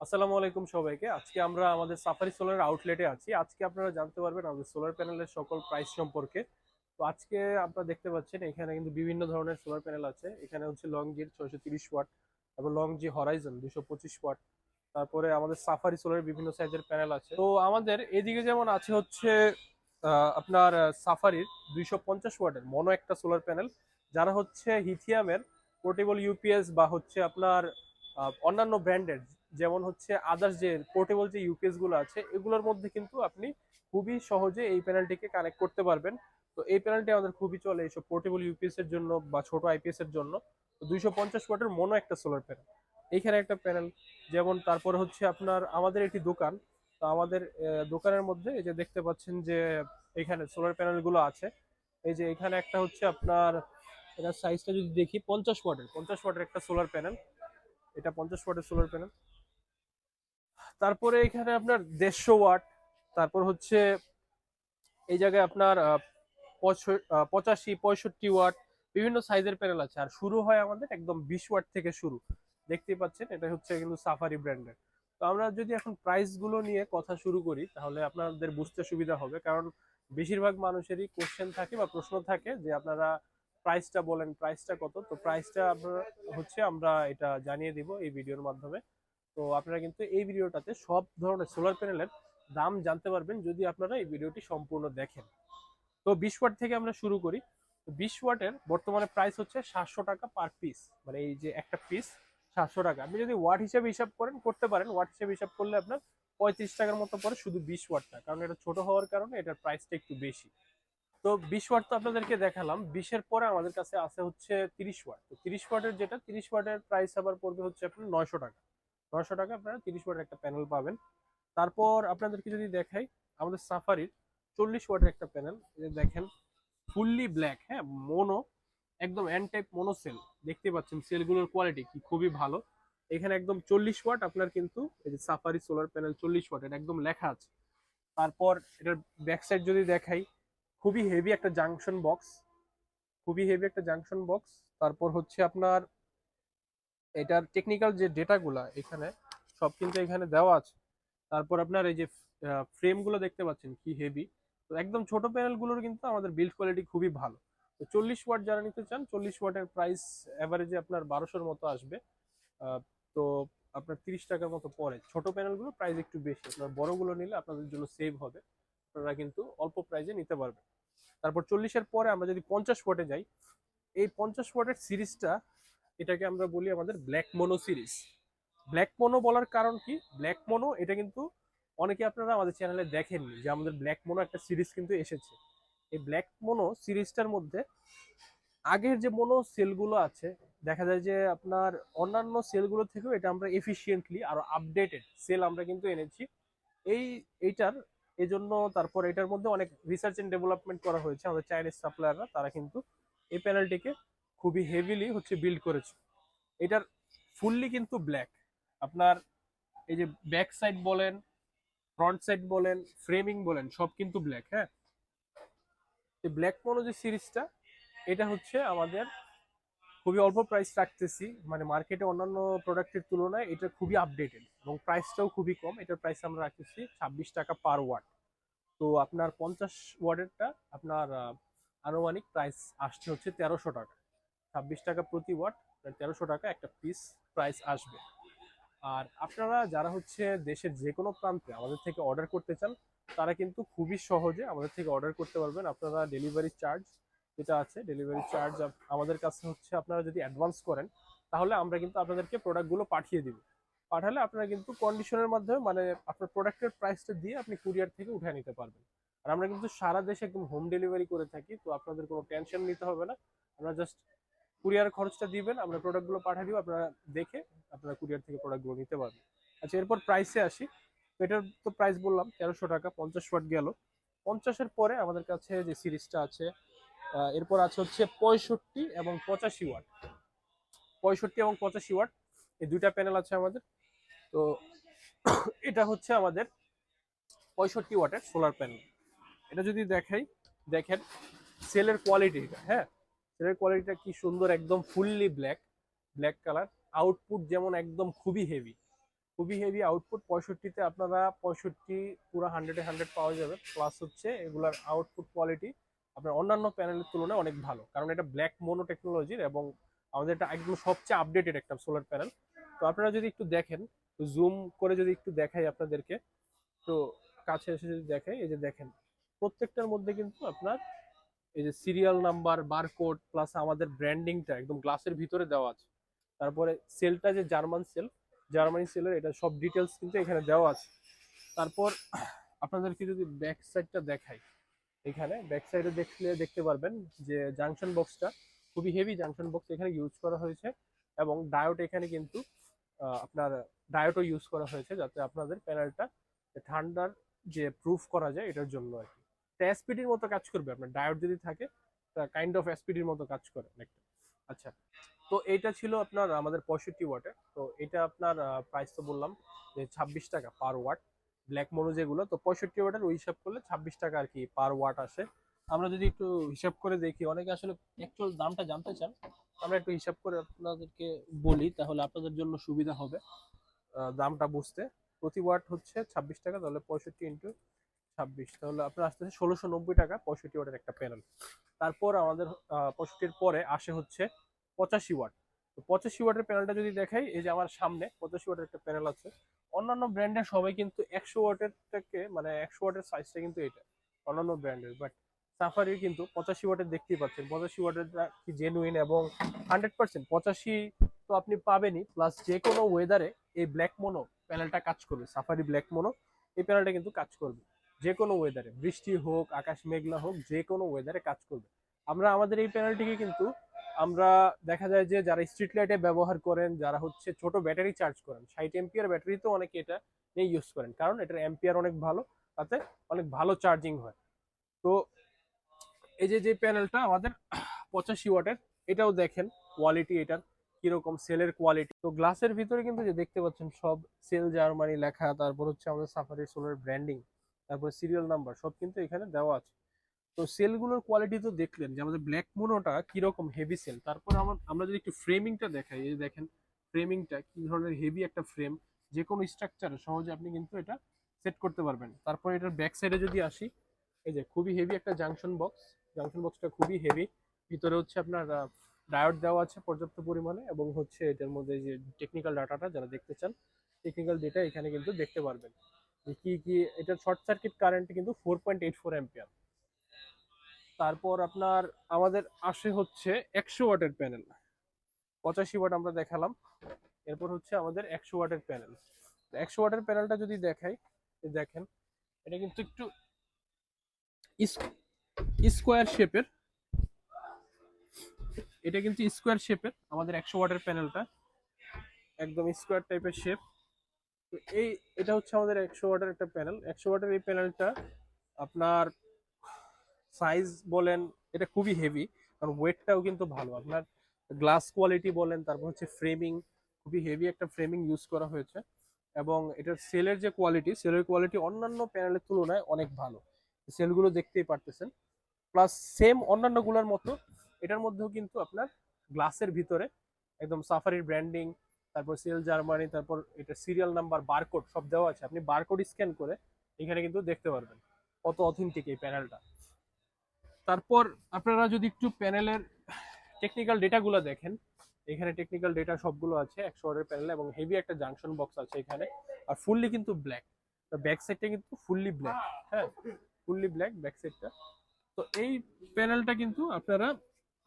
আসসালামু আলাইকুম সবাইকে। আজকে আমরা আমাদের সাফারি সোলার আউটলেটে আছি। আজকে আপনারা জানতে পারবেন আমাদের সোলার প্যানেলের সকল প্রাইস সম্পর্কে। তো আজকে আপনারা দেখতে পাচ্ছেন এখানে কিন্তু বিভিন্ন ধরনের সোলার প্যানেল আছে। এখানে হচ্ছে লংজির 630 ওয়াট এবং লংজি হরাইজন 225 ওয়াট। তারপরে আমাদের সাফারি সোলারের বিভিন্ন সাইজের প্যানেল আছে। তো আমাদের এদিকে যেমন আছে হচ্ছে আপনার সাফারির 250 ওয়াটের মনো একটা সোলার প্যানেল, যারা হচ্ছে হিথিয়ামের পোর্টেবল ইউপিএস বা হচ্ছে আপনার অন্যান্য ব্র্যান্ডের যেমন হচ্ছে আদার্স যে পোর্টেবল যে ইউপিএস গুলো আছে এগুলোর মধ্যে কিন্তু আপনি খুবই সহজে এই প্যানেলটিকে কানেক্ট করতে পারবেন। তো এই প্যানেলটি আমাদের খুবই চলে এইসব পোর্টেবল ইউপিএস এর জন্য বা ছোট আইপিএস এর জন্য। তো 250 ওয়াটের মনো একটা সোলার প্যানেল, এইখানে একটা প্যানেল। যেমন তারপরে হচ্ছে আপনার আমাদের একটি দোকান। তো আমাদের দোকানের মধ্যে এই যে দেখতে পাচ্ছেন যে এখানে সোলার প্যানেল গুলো আছে। এই যে এখানে একটা হচ্ছে আপনার, এটা সাইজটা যদি দেখি 50 ওয়াটের একটা সোলার প্যানেল। এটা 50 ওয়াটের সোলার প্যানেল। তারপরে এখানে আপনার 150 ওয়াট। তারপর হচ্ছে এই জায়গায় আপনার 85 65 ওয়াট বিভিন্ন সাইজের প্যানেল আছে। আর শুরু হয় আমাদের একদম 20 ওয়াট থেকে শুরু। দেখতেই পাচ্ছেন এটা হচ্ছে কিন্তু সাফারি ব্র্যান্ডের। তো আমরা যদি এখন প্রাইস গুলো নিয়ে কথা শুরু করি তাহলে আপনাদের বুঝতে সুবিধা হবে, কারণ বেশিরভাগ মানুষেরই কোশ্চেন থাকে বা প্রশ্ন থাকে যে আপনারা প্রাইসটা বলেন, প্রাইসটা কত। তো প্রাইসটা আপনারা হচ্ছে আমরা এটা জানিয়ে দিব এই ভিডিওর মাধ্যমে। তো আপনারা কিন্তু এই ভিডিওটাতে সব ধরনের সোলার প্যানেলের দাম জানতে পারবেন যদি আপনারা এই ভিডিওটি সম্পূর্ণ দেখেন। তো 20 ওয়াট থেকে আমরা শুরু করি। তো 20 ওয়াটের বর্তমানে প্রাইস হচ্ছে 700 টাকা পার পিস, মানে এই যে একটা পিস 700 টাকা। আপনি যদি ওয়াট হিসাবে হিসাব করেন করতে পারেন, ওয়াট হিসাবে হিসাব করলে আপনার 35 টাকার মতো পড়ে শুধু 20 ওয়াটটা, কারণ এটা ছোট হওয়ার কারণে এটার প্রাইসটা একটু বেশি। তো 20 ওয়াট তো আপনাদেরকে দেখালাম। 20-এর পরে আমাদের কাছে আছে হচ্ছে 30 ওয়াট। তো 30 ওয়াটের যেটা 30 ওয়াটের প্রাইস আবার পড়বে হচ্ছে আপনার 900 টাকা। 900 টাকা আপনারা 30 ওয়াটের একটা প্যানেল পাবেন। তারপর আপনাদেরকে যদি দেখাই আমাদের সাফারির 40 ওয়াটের একটা প্যানেল, দেখেন ফুললি ব্ল্যাক, হ্যাঁ মোনো, একদম এন টাইপ মোনো সেল। দেখতে পাচ্ছেন সেলগুলোর কোয়ালিটি কি খুবই ভালো। এখানে একদম 40 ওয়াট আপনার কিন্তু এই যে সাফারি সোলার প্যানেল 40 ওয়াট এটা একদম লেখা আছে। তারপর এটার ব্যাক সাইড যদি দেখাই, খুবই হেভি একটা জাংশন বক্স, খুবই হেভি একটা জাংশন বক্স। তারপর হচ্ছে আপনার এটার টেকনিক্যাল যে ডেটাগুলা এখানে সব কিন্তু এখানে দেওয়া আছে। তারপর আপনার এই যে ফ্রেম গুলো দেখতে পাচ্ছেন কি হেভি। তো একদম ছোট প্যানেল গুলোর কিন্তু আমাদের বিল্ড কোয়ালিটি খুবই ভালো। তো 40 ওয়াট যারা নিতে চান, 40 ওয়াটের প্রাইস এভারেজে আপনার 1200-র মতো আসবে। তো আপনার 30 টাকার মতো পড়ে। ছোট প্যানেল গুলো প্রাইস একটু বেশি, আপনার বড়গুলো নিলে আপনাদের জন্য সেভ হবে, আপনারা কিন্তু অল্প প্রাইসে নিতে পারবেন। তারপর 40-এর পরে আমরা যদি 50 ওয়াটে যাই, এই 50 ওয়াটের সিরিজটা, এটাকে আমরা বলি আমাদের black mono series. Black mono বলার কারণ কি, ব্ল্যাক মোনো এটা কিন্তু অনেকে আপনারা আমাদের চ্যানেলে দেখেননি যে আমাদের ব্ল্যাক মোনো একটা সিরিজ কিন্তু এসেছে। এই ব্ল্যাক মোনো সিরিজটার মধ্যে আগের যে মোনো সেলগুলো আছে, দেখা যায় যে আপনার অন্যান্য সেলগুলো থেকেও এটা আমরা এফিসিয়েন্টলি আরো আপডেটেড সেল আমরা কিন্তু এনেছি এই এইটার এজন্য। তারপর এটার মধ্যে অনেক রিসার্চ এন্ড ডেভেলপমেন্ট করা হয়েছে, আমাদের চাইনিজ সাপ্লায়াররা তারা কিন্তু এই প্যানেলটিকে খুবই হেভিলি হচ্ছে বিল্ড করেছে। এটার ফুললি কিন্তু ব্ল্যাক। আপনার এই যে ব্যাক সাইড বলেন, ফ্রন্ট সাইড বলেন, ফ্রেমিং বলেন, সব কিন্তু ব্ল্যাক। হ্যাঁ, এই ব্ল্যাক মোনো যে সিরিজটা, এটা হচ্ছে আমাদের খুবই অল্প প্রাইস রাখতেছি, মানে মার্কেটে অন্যান্য প্রোডাক্টের তুলনায় এটা খুবই আপডেটেড এবং প্রাইসটাও খুবই কম। এটার প্রাইস আমরা রাখতেছি 26 টাকা পার ওয়াট। তো আপনার 50 ওয়াটেরটা আপনার আনুমানিক প্রাইস আসছে হচ্ছে 1300 টাকা। 26 টাকা প্রতি ওয়াট, 1300 টাকা একটা পিস প্রাইস আসবে। আর আপনারা যারা হচ্ছে দেশের যে কোনো প্রান্তে আমাদের থেকে অর্ডার করতে চান, তারা কিন্তু খুবই সহজে আমাদের থেকে অর্ডার করতে পারবেন। আপনারা ডেলিভারি চার্জ যেটা আছে, ডেলিভারি চার্জ আমাদের কাছে হচ্ছে আপনারা যদি অ্যাডভান্স করেন তাহলে আমরা কিন্তু আপনাদেরকে প্রোডাক্টগুলো পাঠিয়ে দিব। পাঠালে আপনারা কিন্তু কন্ডিশনের মাধ্যমে, মানে আপনার প্রোডাক্টের প্রাইসটা দিয়ে আপনি কুরিয়ার থেকে উঠে নিতে পারবেন। আর আমরা কিন্তু সারা দেশে একদম হোম ডেলিভারি করে থাকি, তো আপনাদের কোনো টেনশন নিতে হবে না। আমরা জাস্ট কুরিয়ার খরচটা দিবেন, আমরা প্রোডাক্টগুলো পাঠিয়ে দিব, আপনারা দেখে আপনারা কুরিয়ার থেকে প্রোডাক্টগুলো নিতে পারবেন। আচ্ছা, এরপর প্রাইসে আসি। তো এটার তো প্রাইস বললাম 1300 টাকা, 50 ওয়াট গেল। 50-এর পরে আমাদের কাছে যে সিরিজটা আছে, এরপর আছে হচ্ছে 65 এবং 85 ওয়াট। 65 এবং 85 ওয়াট এই দুইটা প্যানেল আছে আমাদের। তো এটা হচ্ছে আমাদের 65 ওয়াটের সোলার প্যানেল। এটা যদি দেখাই, দেখেন সেলের কোয়ালিটিটা, হ্যাঁ সেলের কোয়ালিটিটা কি সুন্দর, একদম fully black, black colour. Output যেমন একদম খুবই হেভি, খুবই হেভি আউটপুট। 65-তে আপনারা 65 পুরো 100-এ 100 পাওয়া যাবে। প্লাস হচ্ছে এগুলার আউটপুট কোয়ালিটি আপনার অন্যান্য প্যানেলের তুলনায় অনেক ভালো, কারণ এটা ব্ল্যাক মোনো টেকনোলজির এবং আমাদের এটা একদম সবচেয়ে আপডেটেড একটা সোলার প্যানেল। তো আপনারা যদি একটু দেখেন, জুম করে যদি একটু দেখাই আপনাদেরকে, তো কাছে এসে যদি দেখাই, এই যে দেখেন প্রত্যেকটার মধ্যে কিন্তু আপনার এই যে সিরিয়াল নাম্বার, বারকোড, প্লাস আমাদের ব্র্যান্ডিংটা একদম গ্লাসের ভিতরে দেওয়া আছে। তারপরে সেলটা যে জার্মান সেল, জার্মানি সেলের এটা সব ডিটেলস কিন্তু এখানে দেওয়া আছে। তারপর আপনাদেরকে যদি ব্যাক সাইডটা দেখাই, এখানে ব্যাক সাইডে দেখলে দেখতে পারবেন যে জাংশন বক্সটা খুবই হেভি জাংশন বক্স এখানে ইউজ করা হয়েছে, এবং ডায়োড এখানে কিন্তু আপনার ডায়োডও ইউজ করা হয়েছে, যাতে আপনাদের প্যানেলটা ঠান্ডার যে প্রুফ করা যায় এটার জন্য আর কি। এটা এসপিডির মতো কাজ করবে, আপনার ডায়োড যদি থাকে কাইন্ড অফ এসপিডির মতো কাজ করে অনেকটা। আচ্ছা, তো এইটা ছিল আপনার আমাদের 65 ওয়াটের। তো এটা আপনার প্রাইস তো বললাম যে 26 টাকা পার ওয়াট। ব্ল্যাক মোনো যেগুলো, তো 65 ওয়াটের ওই হিসাব করলে 26 টাকা আর কি পার ওয়াট আসে। আমরা যদি একটু হিসাব করে দেখি, অনেকে আসলে অ্যাকচুয়াল দামটা জানতে চান, আমরা একটু হিসাব করে আপনাদেরকে বলি তাহলে আপনাদের জন্য সুবিধা হবে দামটা বুঝতে। প্রতি ওয়াট হচ্ছে 26 টাকা, তাহলে 65 ইন্টু 26, তাহলে আপনার আসতেছে 1690 টাকা 65 ওয়াটের একটা প্যানেল। তারপর আমাদের 65-এর পরে আসে হচ্ছে 85 ওয়াট। তো 85 ওয়াটের প্যানেলটা যদি দেখাই, এই যে আমার সামনে 85 ওয়াটের একটা প্যানেল আছে। অন্যান্য ব্র্যান্ডের সবাই কিন্তু 100 ওয়াটের থেকে, মানে 100 ওয়াটের সাইজটা কিন্তু এটা অন্যান্য ব্র্যান্ডের, বাট সাফারির কিন্তু 85 ওয়াটের দেখতেই পাচ্ছেন। 85 ওয়াটেরটা কি জেনুইন এবং 100%। 85 তো আপনি পাবেনই, প্লাস যে কোনো ওয়েদারে এই ব্ল্যাক মোনো প্যানেলটা কাজ করবে। সাফারি ব্ল্যাক মোনো এই প্যানেলটা কিন্তু কাজ করবে যে কোনো ওয়েদারে, বৃষ্টি হোক, আকাশ মেঘলা হোক, যে কোনো ওয়েদারে কাজ করবে। আমরা আমাদের এই প্যানেলটিকে কিন্তু আমরা দেখা যায় যে যারা স্ট্রিট লাইটে ব্যবহার করেন, যারা হচ্ছে ছোট ব্যাটারি চার্জ করেন, 60 এম্পিয়ার ব্যাটারি তো অনেকে এটা নিয়ে ইউজ করেন, কারণ এটার এম্পিয়ার অনেক ভালো, তাতে অনেক ভালো চার্জিং হয়। তো এই যে যে প্যানেলটা আমাদের 85 ওয়াটের, এটাও দেখেন কোয়ালিটি এটার কিরকম, সেলের কোয়ালিটি। তো গ্লাসের ভিতরে কিন্তু যে দেখতে পাচ্ছেন সব সেল জার্মানি লেখা, তারপর হচ্ছে আমাদের সাফারি সোলার ব্র্যান্ডিং, তারপর সিরিয়াল নাম্বার সব কিন্তু এখানে দেওয়া আছে। তো সেলগুলোর কোয়ালিটি তো দেখলেন যে আমাদের ব্ল্যাক মোনোটা কিরকম হেভি সেল। তারপর আমরা যদি একটু ফ্রেমিংটা দেখাই, এই দেখেন ফ্রেমিংটা কি ধরনের হেভি একটা ফ্রেম, যে কোনো স্ট্রাকচারে সহজে আপনি কিন্তু এটা সেট করতে পারবেন। তারপর এটার ব্যাক সাইডে যদি আসি, এই যে খুবই হেভি একটা জাংশন বক্স, জাংশন বক্সটা খুবই হেভি। ভিতরে হচ্ছে আপনার ডায়োড দেওয়া আছে পর্যাপ্ত পরিমাণে, এবং হচ্ছে এটার মধ্যে যে টেকনিক্যাল ডাটাটা যারা দেখতে চান, টেকনিক্যাল ডেটা এখানে কিন্তু দেখতে পারবেন যে কি কি। এটার শর্ট সার্কিট কারেন্ট কিন্তু 4.84 অ্যাম্পিয়ার। তারপর আপনার আমাদের আসে হচ্ছে 100 ওয়াটের প্যানেল। 85 ওয়াট আমরা দেখালাম, এরপর হচ্ছে আমাদের 100 ওয়াটের প্যানেল। 100 ওয়াটের প্যানেলটা যদি দেখাই, দেখেন এটা কিন্তু একটু স্কোয়ার শেপের, এটা কিন্তু স্কোয়ার শেপের আমাদের 100 ওয়াটের প্যানেলটা, একদম স্কোয়ার টাইপের শেপ। তো এই এটা হচ্ছে আমাদের 100 ওয়াটের একটা প্যানেল। 100 ওয়াটের এই প্যানেলটা আপনার সাইজ বলেন, এটা খুবই হেভি, কারণ ওয়েটটাও কিন্তু ভালো। আপনার গ্লাস কোয়ালিটি বলেন, তারপর হচ্ছে ফ্রেমিং, খুবই হেভি একটা ফ্রেমিং ইউজ করা হয়েছে, এবং এটার সেলের যে কোয়ালিটি, সেলের কোয়ালিটি অন্যান্য প্যানেলের তুলনায় অনেক ভালো। সেলগুলো দেখতেই পারতেছেন। প্লাস সেম অন্যান্যগুলোর মতো এটার মধ্যেও কিন্তু আপনার গ্লাসের ভিতরে একদম সাফারির ব্র্যান্ডিং, তারপর সেল জার্মানি, তারপর এটা সিরিয়াল নাম্বার, বারকোড সব দেওয়া আছে। আপনি বারকোড স্ক্যান করে এখানে কিন্তু দেখতে পারবেন কত অথেন্টিক এই প্যানেলটা। তারপর আপনারা যদি একটু প্যানেলের টেকনিক্যাল ডেটাগুলো দেখেন, এখানে টেকনিক্যাল ডেটা সবগুলো আছে 100 ওয়াটের প্যানেলে, এবং হেভি একটা জাংশন বক্স আছে এখানে। আর ফুললি কিন্তু ব্ল্যাক, ব্যাক সাইডটা কিন্তু ফুললি ব্ল্যাক। হ্যাঁ, ফুললি ব্ল্যাক ব্যাক সাইডটা। তো এই প্যানেলটা কিন্তু আপনারা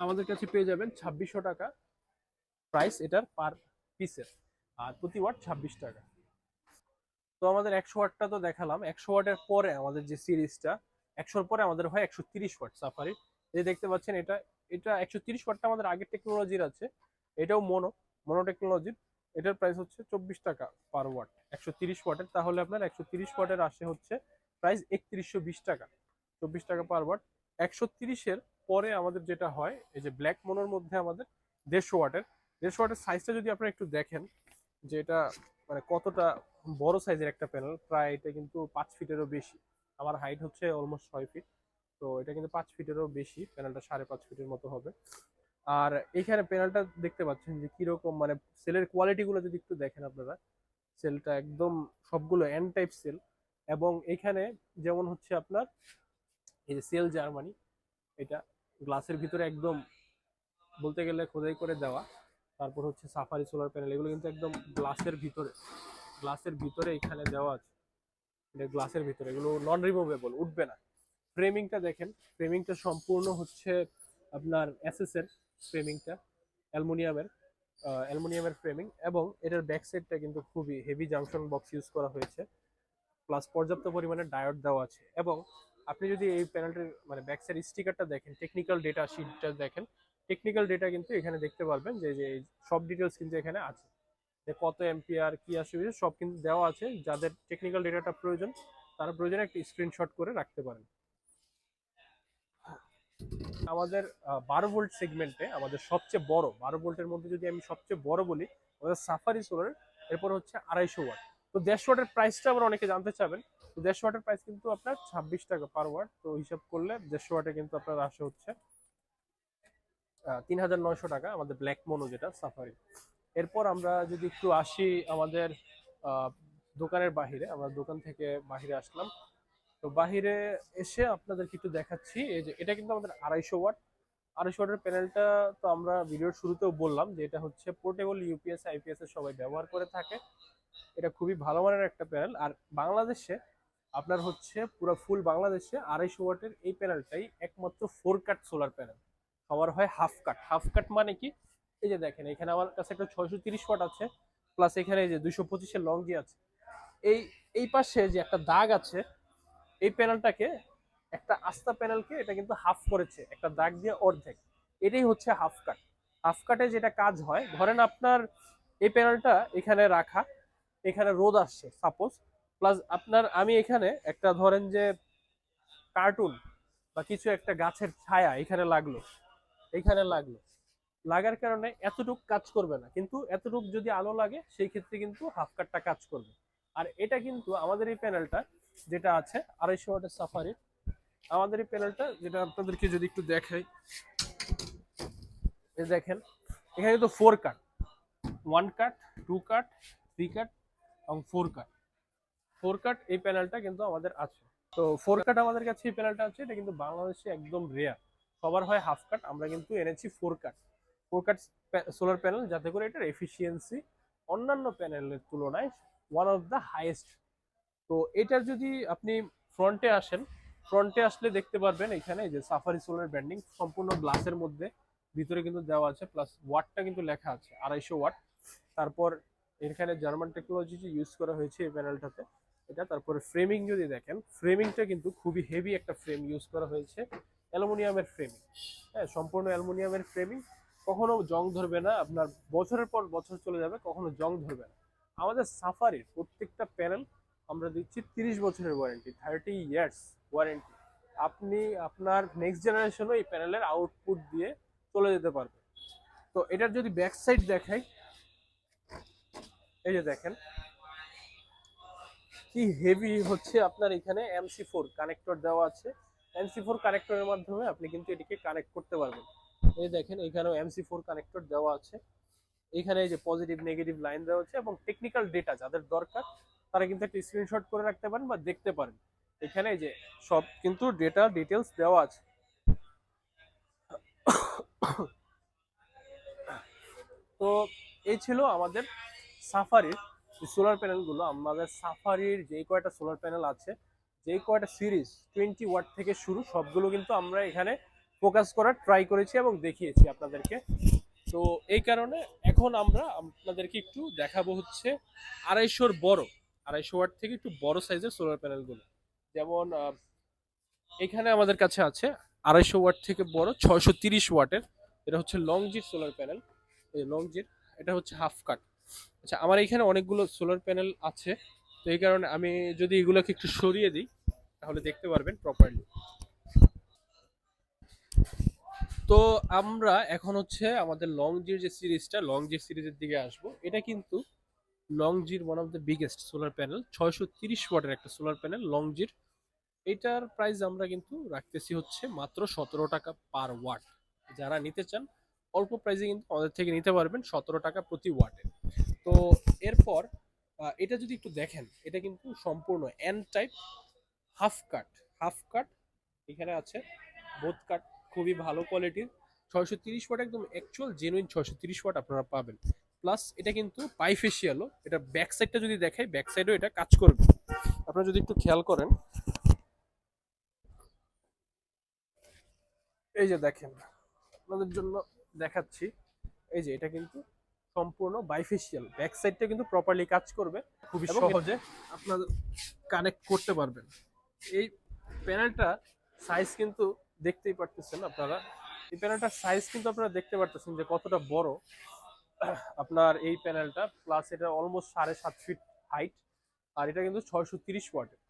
আমাদের কাছে পেয়ে যাবেন 2600 টাকা প্রাইস এটার পার পিসের, আর প্রতি ওয়াট 26 টাকা। তো আমাদের 100 ওয়াটটা তো দেখালাম। 100 ওয়াটের পরে আমাদের যে সিরিজটা, 100-র পরে আমাদের হয় 130 ওয়াট সাফারি। এই যে দেখতে পাচ্ছেন, এটা এটা 130 ওয়াটটা আমাদের আগের টেকনোলজির আছে, এটাও মোনো টেকনোলজির। এটার প্রাইস হচ্ছে 24 টাকা পার ওয়াট 130 ওয়াটের। তাহলে আপনার 130 ওয়াটের আসে হচ্ছে প্রাইস 3120 টাকা, 24 টাকা পার ওয়াট। 130-এর পরে আমাদের যেটা হয়, এই যে ব্ল্যাক মোনোর মধ্যে আমাদের 150 ওয়াটের, 150 ওয়াটের সাইজটা যদি আপনারা একটু দেখেন যে এটা মানে কতটা বড় সাইজের একটা প্যানেল, প্রায় এটা কিন্তু 5 ফিটেরও বেশি। আমার হাইট হচ্ছে অলমোস্ট 6 ফিট, তো এটা কিন্তু 5 ফিটেরও বেশি, প্যানেলটা 5.5 ফিটের মতো হবে। আর এখানে প্যানেলটা দেখতে পাচ্ছেন যে কিরকম, মানে সেলের কোয়ালিটি গুলো যদি একটু দেখেন আপনারা, সেলটা একদম সবগুলো এন টাইপ সেল। এবং এখানে যেমন হচ্ছে আপনার এই যে সেল জার্মানি, এটা গ্লাসের ভিতরে একদম বলতে গেলে খোদাই করে দেওয়া। তারপর হচ্ছে সাফারি সোলার প্যানেল, এগুলো কিন্তু একদম গ্লাসের ভিতরে, গ্লাসের ভিতরে এখানে দেওয়া আছে। এটা গ্লাসের ভিতরে, এগুলো নন রিমুভেবল, উঠবে না। ফ্রেমিংটা দেখেন, ফ্রেমিংটা সম্পূর্ণ হচ্ছে আপনার এসএস এর ফ্রেমিংটা, অ্যালুমিনিয়ামের, অ্যালুমিনিয়ামের ফ্রেমিং। এবং এটার ব্যাক সাইডটা কিন্তু খুবই হেভি জাংশন বক্স ইউজ করা হয়েছে, প্লাস পর্যাপ্ত পরিমাণে ডায়োড দেওয়া আছে। এবং আপনি যদি এই প্যানেলটির মানে ব্যাক সাইড স্টিকারটা দেখেন, টেকনিক্যাল ডেটা শিটটা দেখেন, টেকনিক্যাল ডেটা কিন্তু এখানে দেখতে পারবেন যে যে সব ডিটেলস কিন্তু এখানে আছে, যে কত এম্পিয়ার কি আসবে সব কিন্তু দেওয়া আছে। যাদের টেকনিক্যাল ডেটাটা প্রয়োজন তারা প্রয়োজনে একটা স্ক্রিনশট করে রাখতে পারেন। আমাদের 12 ভোল্ট সেগমেন্টে আমাদের সবচেয়ে বড়, 12 ভোল্টের মধ্যে যদি আমি সবচেয়ে বড় বলি, আমাদের সাফারি সোলার, এরপর হচ্ছে 250 ওয়াট। তো 150 ওয়াটের প্রাইসটা আবার অনেকে জানতে চাবেন। তো 150 ওয়াটের প্রাইস কিন্তু আপনার 26 টাকা পার ওয়াট। তো হিসাব করলে 150 ওয়াটে কিন্তু আপনার আসে হচ্ছে 3900 টাকা আমাদের ব্ল্যাক মোনো যেটা সাফারি। এরপর আমরা যদি একটু আসি আমাদের আহ, দোকানের বাহিরে, আমরা দোকান থেকে বাহিরে আসলাম। তো বাহিরে এসে আপনাদেরকে একটু দেখাচ্ছি, এই যে এটা কিন্তু আমাদের 250 ওয়াট। 250 ওয়াটের প্যানেলটা তো আমরা ভিডিওর শুরুতেও বললাম যে এটা হচ্ছে পোর্টেবল ইউপিএস আইপিএস এর সবাই ব্যবহার করে থাকে। এটা খুবই ভালো মানের একটা প্যানেল। আর বাংলাদেশে আপনার হচ্ছে পুরো ফুল বাংলাদেশে 250 ওয়াটের এই প্যানেলটাই একমাত্র 4 কাট সোলার প্যানেল। সবার হয় হাফ কাট। হাফ কাট মানে কি, এই যে দেখেন এখানে আমার কাছে একটা 630 ওয়াট আছে, প্লাস এখানে এই যে 225-এর লংজি আছে। এই এই পাশে যে একটা দাগ আছে, এই প্যানেলটাকে, একটা আস্তা প্যানেলকে এটা কিন্তু হাফ করেছে একটা দাগ দিয়ে অর্ধেক। এটাই হচ্ছে হাফ কাট। হাফ কাটে যেটা কাজ হয়, ধরেন আপনার এই প্যানেলটা এখানে রাখা, এখানে রোদ আসছে সাপোজ, প্লাস আপনার আমি এখানে একটা ধরেন যে কার্টুন বা কিছু একটা গাছের ছায়া এখানে লাগলো, এখানে লাগলো, লাগার কারণে এতটুক কাজ করবে না, কিন্তু এতটুক যদি আলো লাগে সেই ক্ষেত্রে কিন্তু হাফ কাটটা কাজ করবে। আর এটা কিন্তু আমাদের এই প্যানেলটা যেটা আছে 250 ওয়াটের সাফারি, আমাদের এই প্যানেলটা যেটা আপনাদেরকে যদি একটু দেখাই, এই দেখেন এখানে কিন্তু 4 কাট, 1 কাট, 2 কাট, 3 কাট এবং 4 কাট। 4 কাট এই প্যানেলটা কিন্তু আমাদের আছে। তো 4 কাট আমাদের কাছে এই প্যানেলটা আছে, এটা কিন্তু বাংলাদেশে একদম রেয়ার। সবার হয় হাফ কাট, আমরা কিন্তু এনেছি 4 কাট। 4 কাট সোলার প্যানেল, যাতে করে এটার এফিসিয়েন্সি অন্যান্য প্যানেলের তুলনায় ওয়ান অফ দ্য হাইয়েস্ট। তো এটার যদি আপনি ফ্রন্টে আসেন, ফ্রন্টে আসলে দেখতে পারবেন এখানে যে সাফারি সোলার ব্র্যান্ডিং সম্পূর্ণ গ্লাসের মধ্যে ভিতরে কিন্তু দেওয়া আছে, প্লাস ওয়াটটা কিন্তু লেখা আছে 250 ওয়াট। তারপর এখানে জার্মান টেকনোলজি ইউজ করা হয়েছে এই প্যানেলটাতে, এটা। তারপরে ফ্রেমিং যদি দেখেন, ফ্রেমিংটা কিন্তু খুবই হেভি একটা ফ্রেম ইউজ করা হয়েছে, অ্যালুমিনিয়ামের ফ্রেমিং। হ্যাঁ, সম্পূর্ণ অ্যালুমিনিয়ামের ফ্রেমিং, কখনো জং ধরবে না আপনার, বছরের পর বছর চলে যাবে, কখনো জং ধরবে না। আমাদের সাফারির প্রত্যেকটা প্যানেল আমরা দিচ্ছি 30 বছরের ওয়ারেন্টি, 30 ইয়ার্স ওয়ারেন্টি। আপনি আপনার নেক্সট জেনারেশনও এই প্যানেলের আউটপুট দিয়ে চলে যেতে পারবে। তো এটার যদি ব্যাক সাইড দেখাই, এই যে দেখেন কি হেভি হচ্ছে আপনার এখানে MC4 কানেক্টর দেওয়া আছে। MC4 কানেক্টরের মাধ্যমে আপনি কিন্তু এটিকে কানেক্ট করতে পারবেন। এই দেখেন এখানেও MC4 কানেক্টর দেওয়া আছে। এখানে এই যে পজিটিভ নেগেটিভ লাইন দেওয়া আছে, এবং টেকনিক্যাল ডেটা যাদের দরকার তারা কিন্তু একটা স্ক্রিনশট করে রাখতে পারেন বা দেখতে পারেন। এখানে যে সব কিন্তু ডেটা ডিটেলস দেওয়া আছে। তো এই ছিল আমাদের সাফারির সোলার প্যানেলগুলো। আমাদের সাফারির যেই কয়টা সোলার প্যানেল আছে, যেই কয়টা সিরিজ 20 ওয়াট থেকে শুরু, সবগুলো কিন্তু আমরা এখানে ফোকাস করার ট্রাই করেছি এবং দেখিয়েছি আপনাদেরকে। তো এই কারণে এখন আমরা আপনাদেরকে একটু দেখাবো হচ্ছে 250 ওয়াট থেকে একটু বড় সাইজের সোলার প্যানেলগুলো। যেমন এখানে আমাদের কাছে আছে 250 ওয়াট থেকে বড় 630 ওয়াটের, এটা হচ্ছে লংজির সোলার প্যানেল। এই লংজির, এটা হচ্ছে হাফ কাট। আচ্ছা, আমার এখানে অনেকগুলো সোলার প্যানেল আছে, তো এই কারণে আমি যদি এগুলোকে একটু সরিয়ে দিই তাহলে দেখতে পারবেন প্রপারলি। তো আমরা এখন হচ্ছে আমাদের লংজির যে সিরিজটা, লংজির সিরিজের দিকে আসবো। এটা কিন্তু লংজির one of the biggest solar panel, 630 ওয়াটের একটা সোলার প্যানেল লংজির। এটার প্রাইস আমরা কিন্তু রাখতেছি হচ্ছে মাত্র 17 টাকা পার ওয়াট। যারা নিতে চান অল্প প্রাইসে কিন্তু আমাদের থেকে নিতে পারবেন 17 টাকা প্রতি ওয়াটে। তো এরপর এটা যদি একটু দেখেন, এটা কিন্তু সম্পূর্ণ এন টাইপ হাফ কাট। হাফ কাট এখানে আছে, বোথ কাট খুবই ভালো কোয়ালিটির। 630 ওয়াট, একদম অ্যাকচুয়াল জেনুইন 630 ওয়াট আপনারা পাবেন। প্লাস এটা কিন্তু বাইফেশিয়ালও। এটা ব্যাক সাইডটা যদি দেখাই, ব্যাক সাইডও এটা কাজ করবে। আপনারা যদি একটু খেয়াল করেন, এই যে দেখেন, আপনাদের জন্য দেখাচ্ছি। এই যে এটা কিন্তু সম্পূর্ণ বাইফেশিয়াল, ব্যাক সাইডটা কিন্তু প্রপারলি কাজ করবে, খুবই সহজে আপনাদের কানেক্ট করতে পারবেন। এই প্যানেলটা সাইজ কিন্তু দেখতেই পারতেছেন আপনারা। এই প্যানেলটার সাইজ কিন্তু আপনারা দেখতে পারতেছেন যে কতটা বড় আপনার এই প্যানেলটা। প্লাস এটা অলমোস্ট 7.5 ফিট হাইট, আর এটা কিন্তু 630 ওয়াটের।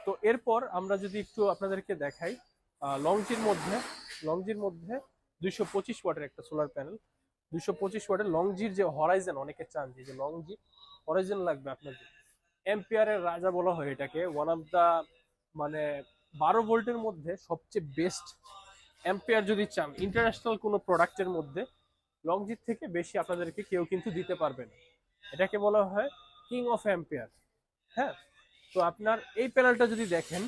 তো এরপর আমরা যদি একটু আপনাদেরকে দেখাই, লংজির মধ্যে 225 ওয়াটের একটা সোলার প্যানেল। 225 ওয়াটের লংজির যে হরাইজন, অনেকে চান যে লংজি হরাইজন লাগবে আপনাদের। এম্পিয়ারের রাজা বলা হয় এটাকে, ওয়ান অফ দা, মানে 12 ভোল্টের মধ্যে সবচেয়ে বেস্ট এম্পিয়ার যদি চান ইন্টারন্যাশনাল কোনো প্রোডাক্টের মধ্যে, লংজির থেকে বেশি আপনাদেরকে কেউ কিন্তু দিতে পারবে না। এটাকে বলা হয় কিং অফ এম্পিয়ার। হ্যাঁ, তো আপনার এই প্যানেলটা যদি দেখেন,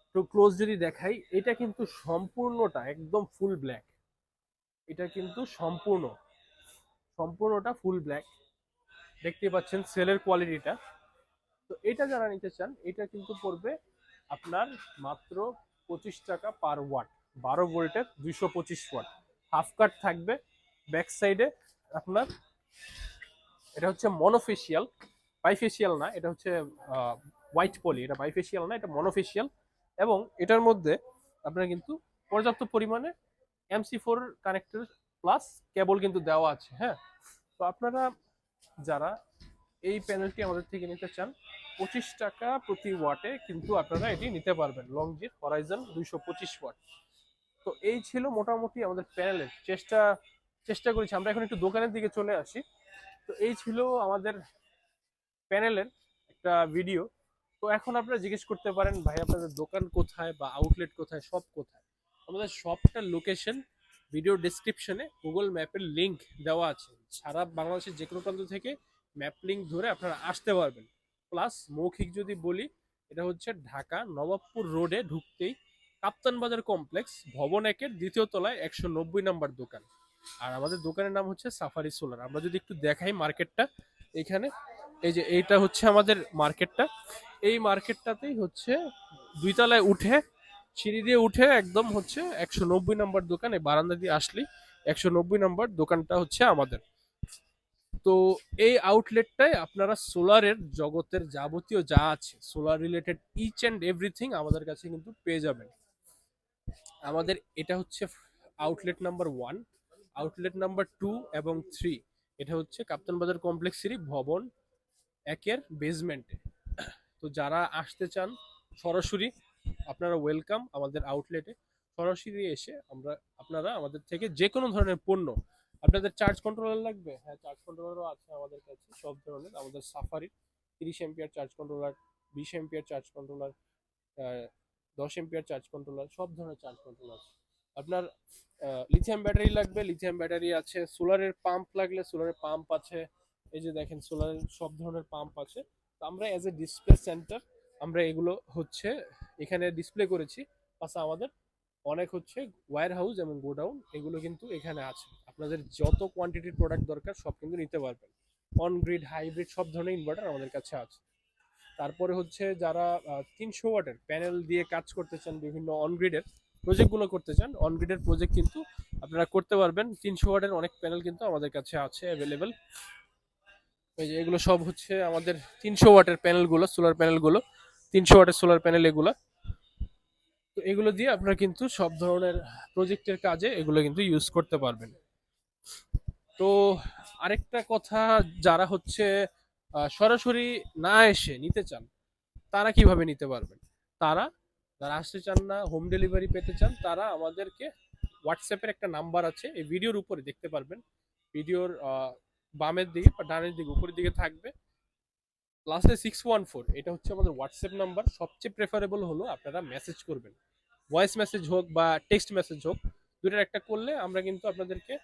একটু ক্লোজ যদি দেখাই, এটা কিন্তু সম্পূর্ণটা একদম ফুল ব্ল্যাক। এটা কিন্তু সম্পূর্ণটা ফুল ব্ল্যাক, দেখতে পাচ্ছেন সেলের কোয়ালিটিটা। তো এটা যারা নিতে চান, এটা কিন্তু পড়বে আপনার মাত্র 25 টাকা পার ওয়াট। 12 ভোল্টের 225 ওয়াট, হাফ কাট থাকবে ব্যাক সাইডে আপনার। এটা হচ্ছে মনোফেশিয়াল, বাইফেশিয়াল না, এটা হচ্ছে হোয়াইট পলি। এটা বাইফেশিয়াল না, এটা মনোফেশিয়াল। এবং এটার মধ্যে আপনার কিন্তু পর্যাপ্ত পরিমাণে MC4 কানেক্টর প্লাস কেবল কিন্তু দেওয়া আছে। হ্যাঁ, তো আপনারা যারা এই প্যানেলটি আমাদের থেকে নিতে চান, 25 টাকা প্রতি ওয়াটে কিন্তু আপনারা এটি নিতে পারবেন, লংজির হরাইজন 225 ওয়াট। তো এই ছিল মোটামুটি আমাদের প্যানেলের চেষ্টা করেছি। আমরা এখন একটু দোকানের দিকে চলে আসি। তো এই ছিল আমাদের প্যানেলের একটা ভিডিও। তো এখন আপনারা জিজ্ঞেস করতে পারেন, ভাই আপনাদের দোকান কোথায় বা আউটলেট কোথায়, সব কোথায়? আমাদের সবটার লোকেশন ভিডিও ডেসক্রিপশনে গুগল ম্যাপের লিংক দেওয়া আছে। সারা বাংলাদেশের যে কোনো প্রান্ত থেকে ম্যাপ লিংক ধরে আপনারা আসতে পারবেন। প্লাস মৌখিক যদি বলি, এটা হচ্ছে ঢাকা নবাবপুর রোডে ঢুকতেই কাপ্তান বাজার কমপ্লেক্স ভবন একের দ্বিতীয় তলায় 190 নম্বর দোকান। আর আমাদের দোকানের নাম হচ্ছে সাফারি সোলার। আমরা যদি একটু দেখাই মার্কেটটা, এখানে এই যে এইটা হচ্ছে আমাদের মার্কেটটা। এই মার্কেটটাতেই হচ্ছে 2 তলায় উঠে, সিঁড়ি দিয়ে উঠে একদম হচ্ছে 190 নম্বর দোকান। এই বারান্দা দিয়ে আসলেই 190 নম্বর দোকানটা হচ্ছে আমাদের। তো এই আউটলেটটায় আপনারা সোলারের জগতের যাবতীয় যা আছে, solar related each and everything আমাদের কাছে কিন্তু পেয়ে যাবেন। আমাদের এটা হচ্ছে আউটলেট নাম্বার 1, আউটলেট নাম্বার 2 এবং 3। এটা হচ্ছে কাপ্তান বাজার কমপ্লেক্স সিঁড়ি ভবন একের বেসমেন্টে। তো যারা আসতে চান সরাসরি, আপনারা ওয়েলকাম আমাদের আউটলেটে। সরাসরি এসে আপনারা আমাদের থেকে যে কোনো ধরনের পণ্য, আপনাদের চার্জ কন্ট্রোলার লাগবে, হ্যাঁ চার্জ কন্ট্রোলারও আছে আমাদের কাছে সব ধরনের। আমাদের সাফারির 30 ampere charge controller, 20 ampere charge controller, 10 ampere charge controller, সব ধরনের চার্জ কন্ট্রোলার আছে। আপনার লিথিয়াম ব্যাটারি লাগবে, লিথিয়াম ব্যাটারি আছে। সোলারের পাম্প লাগলে সোলারের পাম্প আছে। এই যে দেখেন সোলারের সব ধরনের পাম্প আছে। তো আমরা অ্যাজ এ ডিসপ্লে সেন্টার আমরা এগুলো হচ্ছে এখানে ডিসপ্লে করেছি। প্লাস আমাদের অনেক হচ্ছে ওয়্যার হাউস এবং গোডাউন, এগুলো কিন্তু এখানে আছে। আপনাদের যত কোয়ান্টিটির প্রোডাক্ট দরকার সব কিন্তু নিতে পারবেন। অন গ্রিড, হাইব্রিড সব ধরনের ইনভার্টার আমাদের কাছে আছে। তারপরে হচ্ছে যারা 300 ওয়াটের প্যানেল দিয়ে কাজ করতে চান, বিভিন্ন অনগ্রিডের প্রজেক্টগুলো করতে চান, অনগ্রিডের প্রজেক্ট কিন্তু আপনারা করতে পারবেন। 300 ওয়াটের অনেক প্যানেল কিন্তু আমাদের কাছে আছে অ্যাভেলেবেল। এই যে এগুলো সব হচ্ছে আমাদের 300 ওয়াটের প্যানেলগুলো, সোলার প্যানেলগুলো, 300 ওয়াটের সোলার প্যানেল এগুলো। তো এগুলো দিয়ে আপনারা কিন্তু সব ধরনের প্রজেক্টের কাজে এগুলো কিন্তু ইউজ করতে পারবেন। তো আরেকটা কথা, যারা হচ্ছে সরাসরি না এসে নিতে চান, তারা কিভাবে নিতে পারবেন? তারা যারা আসতে চান না, হোম ডেলিভারি পেতে চান, তারা আমাদেরকে হোয়াটসঅ্যাপের একটা নাম্বার আছে, এই ভিডিওর উপরে দেখতে পারবেন। ভিডিওর বামের দিকে বা ডানের দিকে উপরের দিকে থাকবে লাস্টে 614, এটা হচ্ছে আমাদের হোয়াটসঅ্যাপ নাম্বার। সবচেয়ে প্রেফারেবল হলো আপনারা মেসেজ করবেন, ভয়েস মেসেজ হোক বা টেক্সট মেসেজ হোক, দুটার একটা করলে আমরা কিন্তু আপনাদেরকে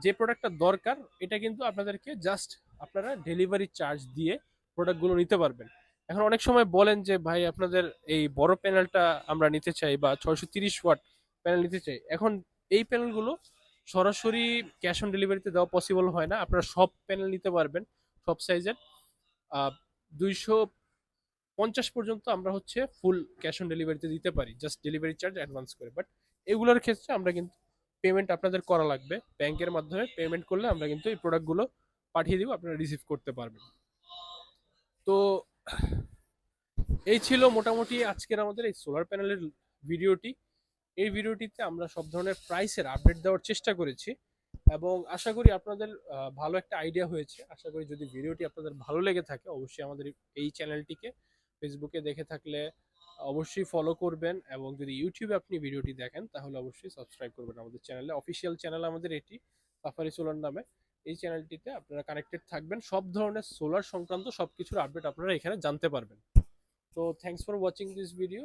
যে প্রোডাক্টটা দরকার এটা কিন্তু আপনাদেরকে জাস্ট আপনারা ডেলিভারি চার্জ দিয়ে প্রোডাক্টগুলো নিতে পারবেন। এখন অনেক সময় বলেন যে ভাই আপনাদের এই বড় প্যানেলটা আমরা নিতে চাই বা 630 ওয়াট প্যানেল নিতে চাই। এখন এই প্যানেলগুলো সরাসরি ক্যাশ অন ডেলিভারিতে দেওয়া পসিবল হয় না। আপনারা সব প্যানেল নিতে পারবেন, সব সাইজের। 250 পর্যন্ত আমরা হচ্ছে ফুল ক্যাশ অন ডেলিভারিতে দিতে পারি, জাস্ট ডেলিভারি চার্জ অ্যাডভান্স করে। বাট এগুলোর ক্ষেত্রে আমরা কিন্তু পেমেন্ট আপনাদের করা লাগবে, ব্যাংকের মাধ্যমে পেমেন্ট করলে আমরা কিন্তু এই প্রোডাক্টগুলো পাঠিয়ে দিব, আপনারা রিসিভ করতে পারবেন। তো এই ছিল মোটামুটি আজকের আমাদের এই সোলার প্যানেলের ভিডিওটি। এই ভিডিওটিতে আমরা সব ধরনের প্রাইসের আপডেট দেওয়ার চেষ্টা করেছি এবং আশা করি আপনাদের ভালো একটা আইডিয়া হয়েছে। আশা করি যদি ভিডিওটি আপনাদের ভালো লেগে থাকে অবশ্যই আমাদের এই চ্যানেলটিকে ফেসবুকে দেখে থাকলে অবশ্যই ফলো করবেন, এবং যদি ইউটিউবে আপনি ভিডিওটি দেখেন তাহলে অবশ্যই সাবস্ক্রাইব করবেন আমাদের চ্যানেলে। অফিসিয়াল চ্যানেল আমাদের এটি, সাফারি সোলার নামে। এই চ্যানেলটিতে আপনারা কানেক্টেড থাকবেন, সব ধরনের সোলার সংক্রান্ত সবকিছুর আপডেট আপনারা এখানে জানতে পারবেন। তো thanks for watching this video.